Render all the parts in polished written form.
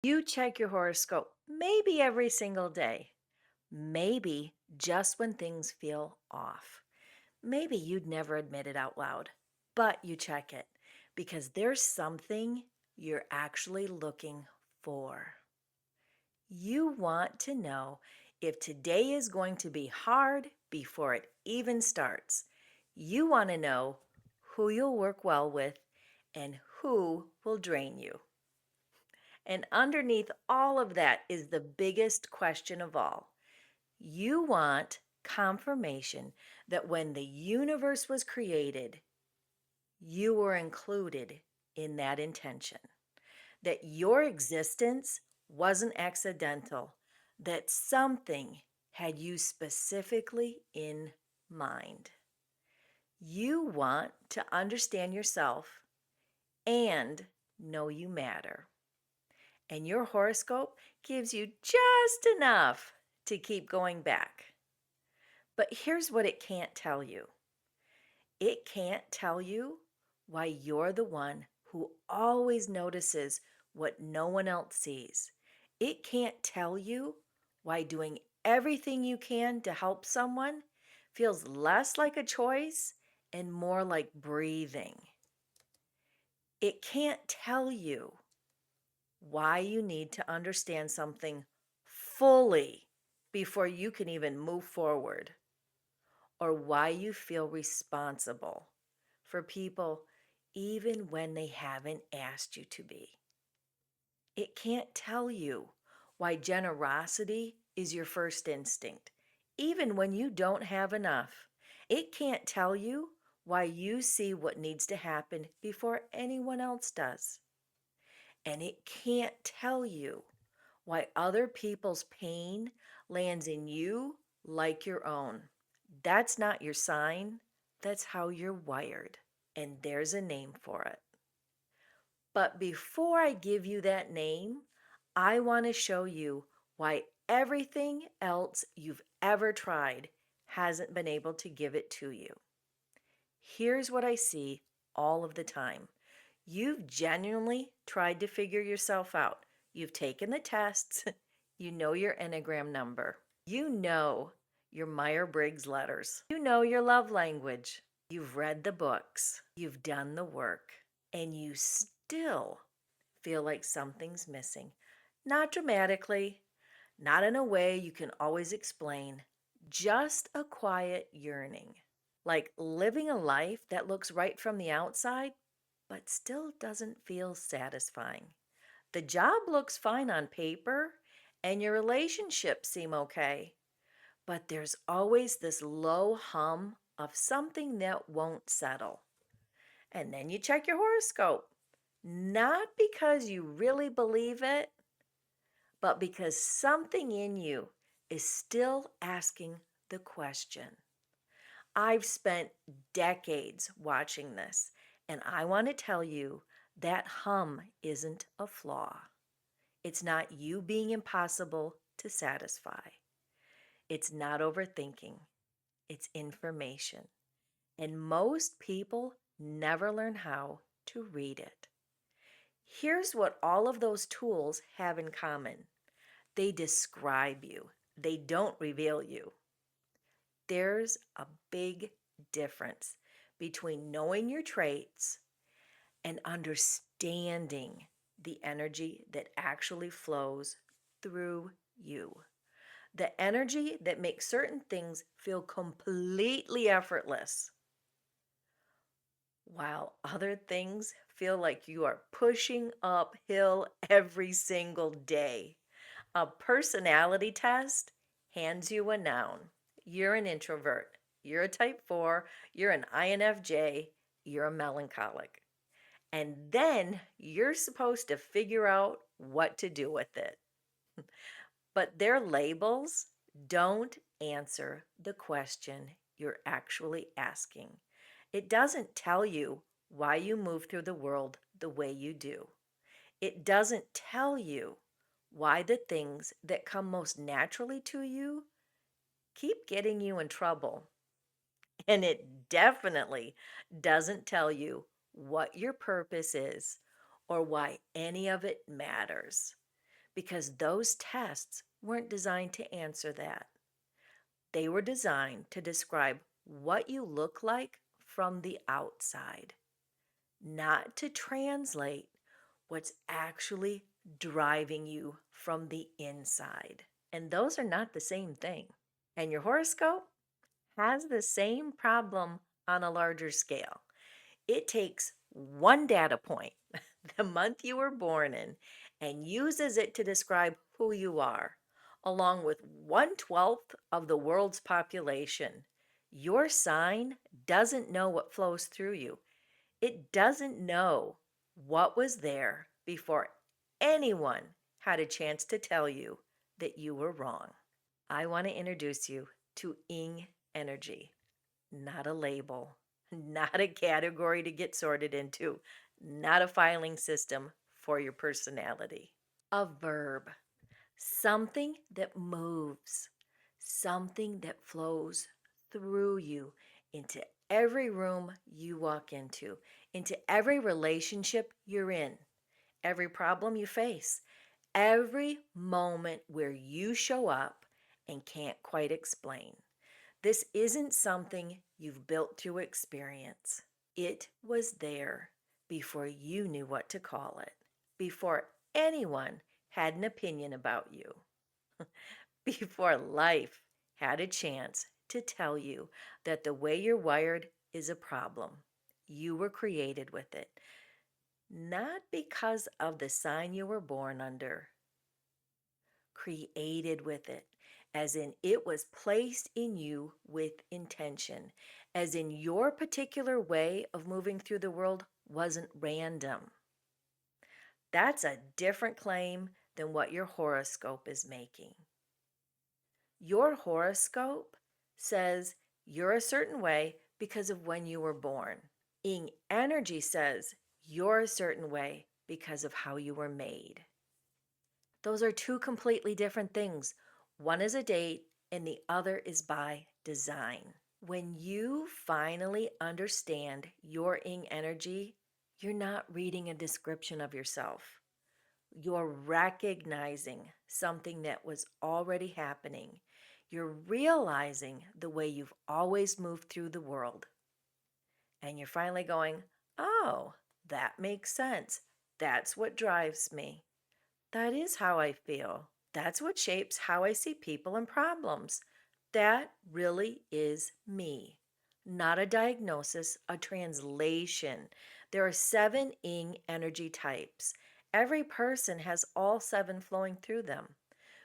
You check your horoscope maybe every single day, maybe just when things feel off. Maybe you'd never admit it out loud, but you check it because there's something you're actually looking for. You want to know if today is going to be hard before it even starts. You want to know who you'll work well with and who will drain you. And underneath all of that is the biggest question of all. You want confirmation that when the universe was created, you were included in that intention, that your existence wasn't accidental, that something had you specifically in mind. You want to understand yourself and know you matter. And your horoscope gives you just enough to keep going back. But here's what it can't tell you. It can't tell you why you're the one who always notices what no one else sees. It can't tell you why doing everything you can to help someone feels less like a choice and more like breathing. It can't tell you why you need to understand something fully before you can even move forward, or why you feel responsible for people even when they haven't asked you to be. It can't tell you why generosity is your first instinct, even when you don't have enough. It can't tell you why you see what needs to happen before anyone else does. And it can't tell you why other people's pain lands in you like your own. That's not your sign, that's how you're wired. And there's a name for it. But before I give you that name, I want to show you why everything else you've ever tried hasn't been able to give it to you. Here's what I see all of the time. You've genuinely tried to figure yourself out. You've taken the tests. You know your Enneagram number. You know your Briggs letters. You know your love language. You've read the books. You've done the work. And you still feel like something's missing. Not dramatically, not in a way you can always explain, just a quiet yearning. Like living a life that looks right from the outside, but still doesn't feel satisfying. The job looks fine on paper, and your relationships seem okay, but there's always this low hum of something that won't settle. And then you check your horoscope, not because you really believe it, but because something in you is still asking the question. I've spent decades watching this, and I want to tell you that hum isn't a flaw. It's not you being impossible to satisfy. It's not overthinking. It's information. And most people never learn how to read it. Here's what all of those tools have in common. They describe you. They don't reveal you. There's a big difference between knowing your traits and understanding the energy that actually flows through you. The energy that makes certain things feel completely effortless, while other things feel like you are pushing uphill every single day. A personality test hands you a noun. You're an introvert. You're a type 4. You're an INFJ. You're a melancholic. And then you're supposed to figure out what to do with it. But their labels don't answer the question you're actually asking. It doesn't tell you why you move through the world the way you do. It doesn't tell you why the things that come most naturally to you keep getting you in trouble. And it definitely doesn't tell you what your purpose is or why any of it matters. because those tests weren't designed to answer that. They were designed to describe what you look like from the outside, not to translate what's actually driving you from the inside. And those are not the same thing. And your horoscope has the same problem on a larger scale. It takes one data point, the month you were born in, and uses it to describe who you are, along with 1/12 of the world's population. Your sign doesn't know what flows through you. It doesn't know what was there before anyone had a chance to tell you that you were wrong. I want to introduce you to Ing energy, not a label, not a category to get sorted into, not a filing system for your personality. A verb, something that moves, something that flows through you into every room you walk into every relationship you're in, every problem you face, every moment where you show up and can't quite explain. This isn't something you've built through experience. It was there before you knew what to call it, before anyone had an opinion about you, before life had a chance to tell you that the way you're wired is a problem. You were created with it, not because of the sign you were born under, created with it, as in it was placed in you with intention, as in your particular way of moving through the world wasn't random. That's a different claim than what your horoscope is making. Your horoscope says you're a certain way because of when you were born. Ing energy says you're a certain way because of how you were made. Those are two completely different things. One is a date, and the other is by design. When you finally understand your Ing energy, you're not reading a description of yourself. You're recognizing something that was already happening. You're realizing the way you've always moved through the world. And you're finally going, oh, that makes sense. That's what drives me. That is how I feel. That's what shapes how I see people and problems. That really is me. Not a diagnosis, a translation. There are 7 Ing energy types. Every person has all 7 flowing through them,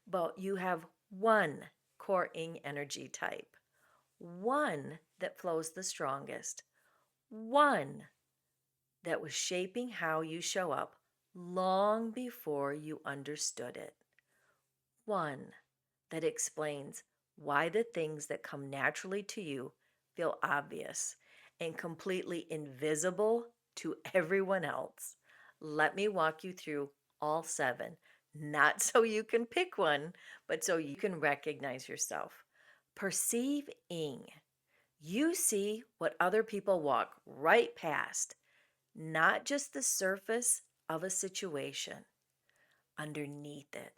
but you have one core Ing energy type, one that flows the strongest, one that was shaping how you show up long before you understood it. One that explains why the things that come naturally to you feel obvious and completely invisible to everyone else. Let me walk you through all 7, not so you can pick one, but so you can recognize yourself. Perceive Ing. You see what other people walk right past, not just the surface of a situation, underneath it.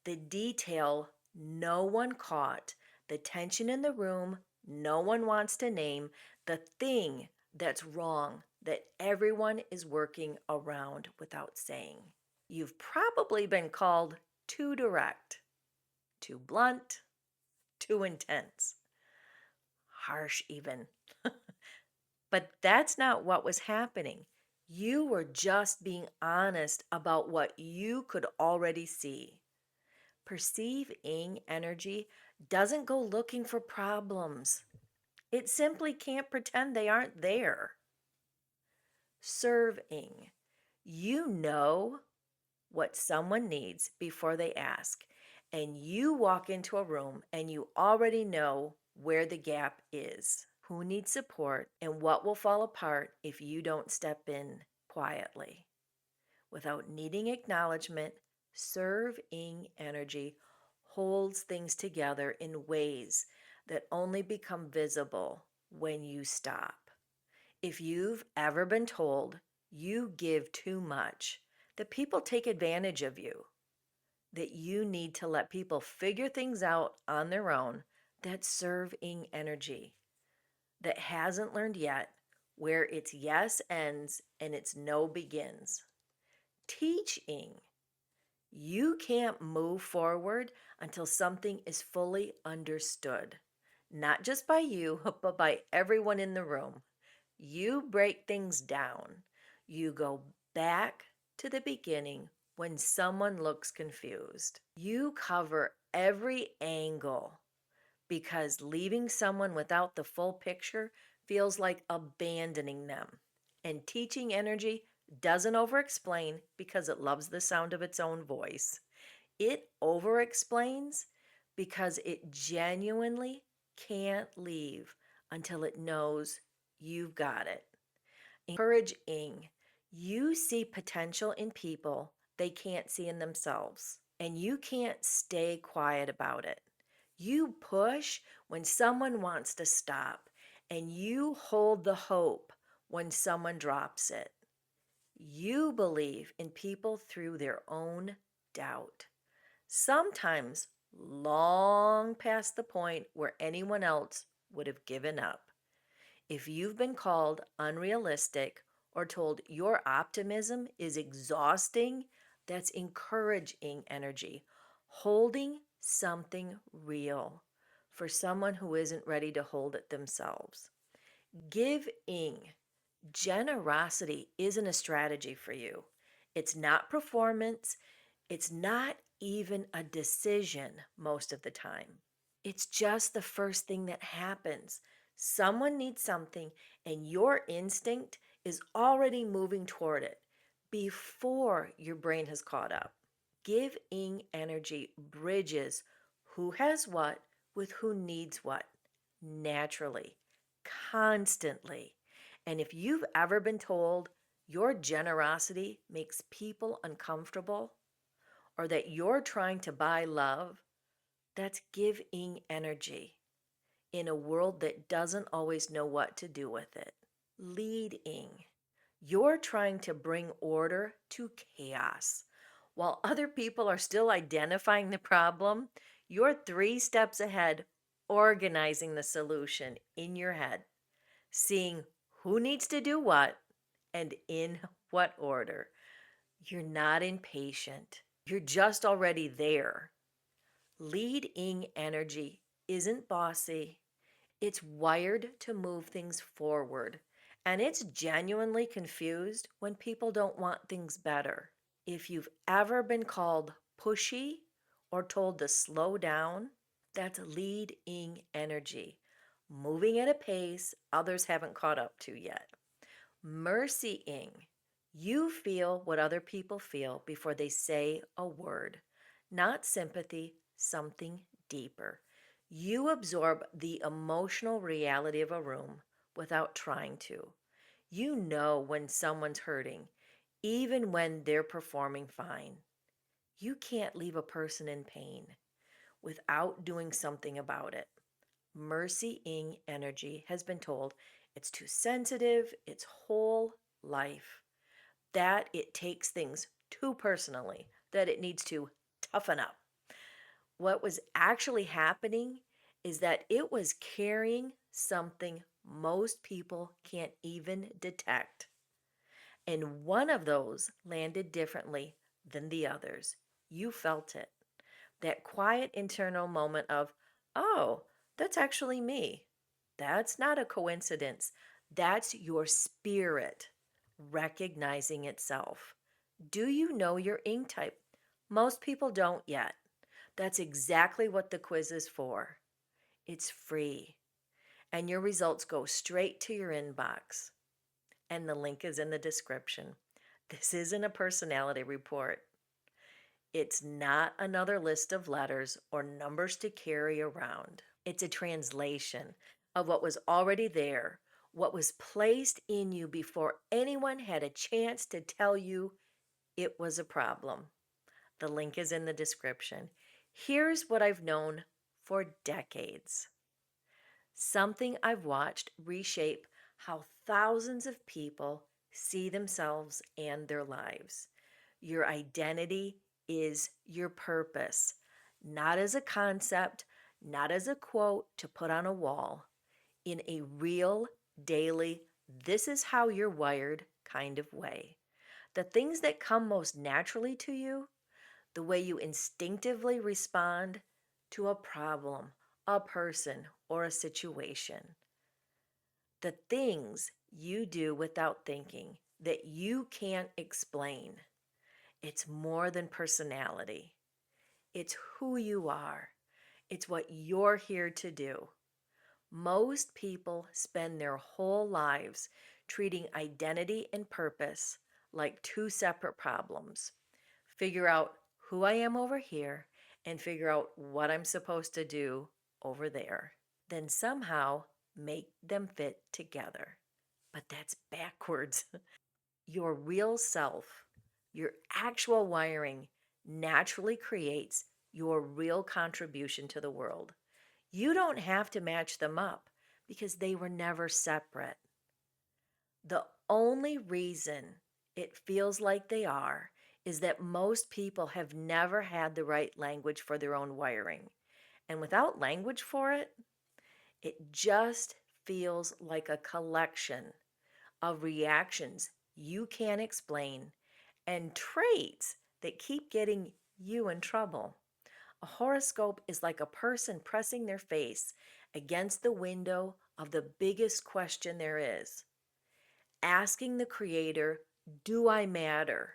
The detail no one caught, the tension in the room no one wants to name, the thing that's wrong that everyone is working around without saying. You've probably been called too direct, too blunt, too intense, harsh even. But that's not what was happening. You were just being honest about what you could already see. Perceive Ing energy doesn't go looking for problems. It simply can't pretend they aren't there. Serve Ing. You know what someone needs before they ask, and you walk into a room and you already know where the gap is, who needs support, and what will fall apart if you don't step in quietly. Without needing acknowledgement, serve Ing energy holds things together in ways that only become visible when you stop. If you've ever been told you give too much, that people take advantage of you, that you need to let people figure things out on their own that serve ing energy, that hasn't learned yet where its yes ends and its no begins. Teaching. You can't move forward until something is fully understood, not just by you, but by everyone in the room. You break things down. You go back to the beginning when someone looks confused. You cover every angle because leaving someone without the full picture feels like abandoning them. And teaching energy doesn't over explain because it loves the sound of its own voice. It over explains because it genuinely can't leave until it knows you've got it. Encouraging. You see potential in people they can't see in themselves, and you can't stay quiet about it. You push when someone wants to stop, and you hold the hope when someone drops it. You believe in people through their own doubt, sometimes long past the point where anyone else would have given up. If you've been called unrealistic or told your optimism is exhausting, that's encouraging energy, holding something real for someone who isn't ready to hold it themselves. Giving. Generosity isn't a strategy for you. It's not performance. It's not even a decision most of the time. It's just the first thing that happens. Someone needs something, and your instinct is already moving toward it before your brain has caught up. Giving energy bridges who has what with who needs what naturally, constantly. And if you've ever been told your generosity makes people uncomfortable or that you're trying to buy love, that's giving energy in a world that doesn't always know what to do with it. Leading. You're trying to bring order to chaos. While other people are still identifying the problem, you're 3 steps ahead, organizing the solution in your head, seeing who needs to do what and in what order. You're not impatient, you're just already there. Leading energy isn't bossy, it's wired to move things forward. And it's genuinely confused when people don't want things better. If you've ever been called pushy or told to slow down, that's leading energy, moving at a pace others haven't caught up to yet. Mercying. You feel what other people feel before they say a word. Not sympathy, something deeper. You absorb the emotional reality of a room without trying to. You know when someone's hurting, even when they're performing fine. You can't leave a person in pain without doing something about it. Mercying energy has been told it's too sensitive, its whole life, that it takes things too personally, that it needs to toughen up. What was actually happening is that it was carrying something most people can't even detect. And one of those landed differently than the others. You felt it. That quiet internal moment of, oh, that's actually me. That's not a coincidence. That's your spirit recognizing itself. Do you know your ink type? Most people don't yet. That's exactly what the quiz is for. It's free, and your results go straight to your inbox. And the link is in the description. This isn't a personality report. It's not another list of letters or numbers to carry around. It's a translation of what was already there, what was placed in you before anyone had a chance to tell you it was a problem. The link is in the description. Here's what I've known for decades. Something I've watched reshape how thousands of people see themselves and their lives. Your identity is your purpose, not as a concept, not as a quote to put on a wall, in a real, daily, this is how you're wired kind of way. The things that come most naturally to you, the way you instinctively respond to a problem, a person, or a situation. The things you do without thinking that you can't explain. It's more than personality. It's who you are. It's what you're here to do. Most people spend their whole lives treating identity and purpose like two separate problems. Figure out who I am over here and figure out what I'm supposed to do over there. Then somehow make them fit together. But that's backwards. Your real self, your actual wiring, naturally creates your real contribution to the world. You don't have to match them up because they were never separate. The only reason it feels like they are is that most people have never had the right language for their own wiring. And without language for it, it just feels like a collection of reactions you can't explain and traits that keep getting you in trouble. A horoscope is like a person pressing their face against the window of the biggest question there is, asking the creator, do I matter?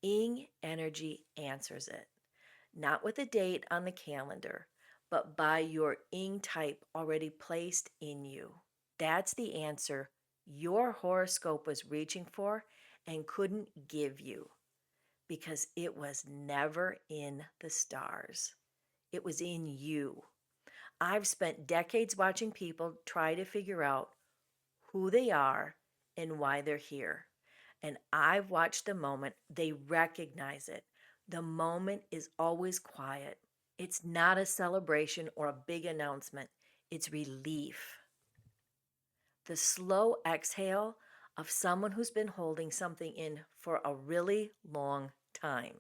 Ing energy answers it, not with a date on the calendar, but by your ing type already placed in you. That's the answer your horoscope was reaching for and couldn't give you because it was never in the stars. It was in you. I've spent decades watching people try to figure out who they are and why they're here. And I've watched the moment they recognize it. The moment is always quiet. It's not a celebration or a big announcement, it's relief. The slow exhale of someone who's been holding something in for a really long time.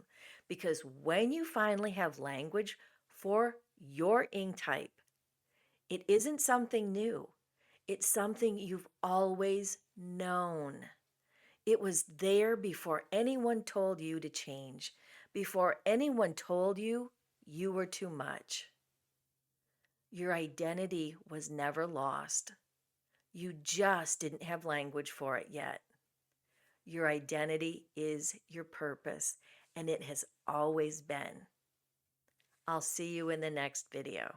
Because when you finally have language for your ing type, it isn't something new. It's something you've always known. It was there before anyone told you to change, before anyone told you you were too much. Your identity was never lost. You just didn't have language for it yet. Your identity is your purpose, and it has always been. I'll see you in the next video.